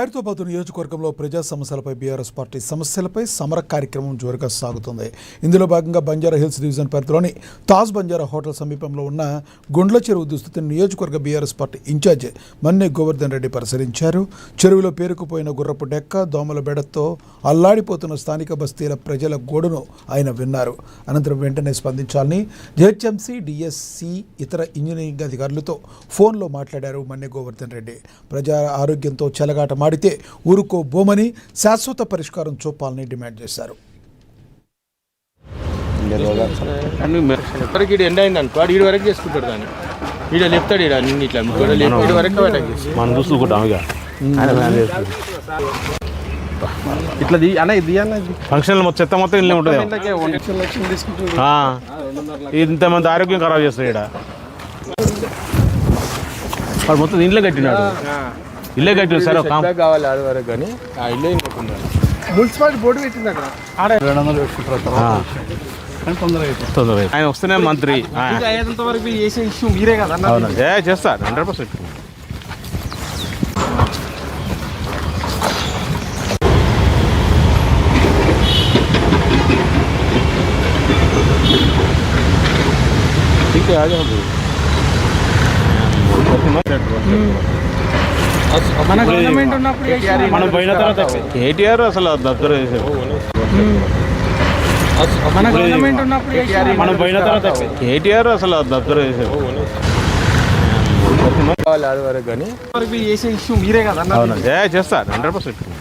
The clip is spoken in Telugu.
హైదరాబాద్ నియోజకవర్గంలో ప్రజా సమస్యలపై బీఆర్ఎస్ పార్టీ సమస్యలపై సమర కార్యక్రమం జోరుగా సాగుతుంది. ఇందులో భాగంగా బంజారా హిల్స్ డివిజన్ పరిధిలోని తాజ్ బంజారా హోటల్ సమీపంలో ఉన్న గుండ్ల చెరువు దుస్థితిని నియోజకవర్గ బీఆర్ఎస్ పార్టీ ఇన్ఛార్జ్ మన్నె గోవర్ధన్ రెడ్డి పరిశీలించారు. చెరువులో పేరుకుపోయిన గుర్రపు డెక్క, దోమల బెడతో అల్లాడిపోతున్న స్థానిక బస్తీల ప్రజల గోడును ఆయన విన్నారు. అనంతరం వెంటనే స్పందించాలని జెహెచ్ఎంసీ, డిఎస్సి, ఇతర ఇంజనీరింగ్ అధికారులతో ఫోన్లో మాట్లాడారు మన్నె గోవర్ధన్ రెడ్డి. ప్రజా ఆరోగ్యంతో చెలగాట మాడితే ఊరుకోబోమని శాశ్వత పరిష్కారం చూపాలని డిమాండ్ చేశారు. ఎప్పటికి ఎండ అయిందనుకో వాడు ఈడు వరకు చేసుకుంటాడు. దాన్ని ఈడ లేపుతాడు. ఈడ అన్ని ఇట్లా ఈడు వరకు మనం చూసుకుంటాం. ఇక ఇట్లా అన్న ఫంక్షన్ చెత్త మొత్తం ఇల్లే ఉంటుంది. ఇంతమంది ఆరోగ్యం ఖరాబ్ చేస్తాడు. ఇక్కడ వాడు మొత్తం ఇంట్లో కట్టినాడు. ఇల్లే కట్టినాడు. సరే కావాలి ఆడ వరకు కానీ ఆ ఇల్లే ఇంకొక మున్సిపాలిటీ బోర్డు పెట్టింది అక్కడ. తొందరగా ఆయన వస్తేనే మంత్రి వరకు చేసే ఇష్యూ మీరే కదా చేస్తారు 100%. మన గవర్నమెంట్ ఉన్నప్పుడు మనం పోయిన తర్వాత కేటీఆర్ అసలు దగ్గర మన గవర్నమెంట్ ఉన్నప్పుడు మనం పోయిన తర్వాత కేటీఆర్ అసలు దగ్గర కావాలి ఆడ వరకు కానీ చేసే ఇష్యూ మీరే కదా చేస్తారు 100%.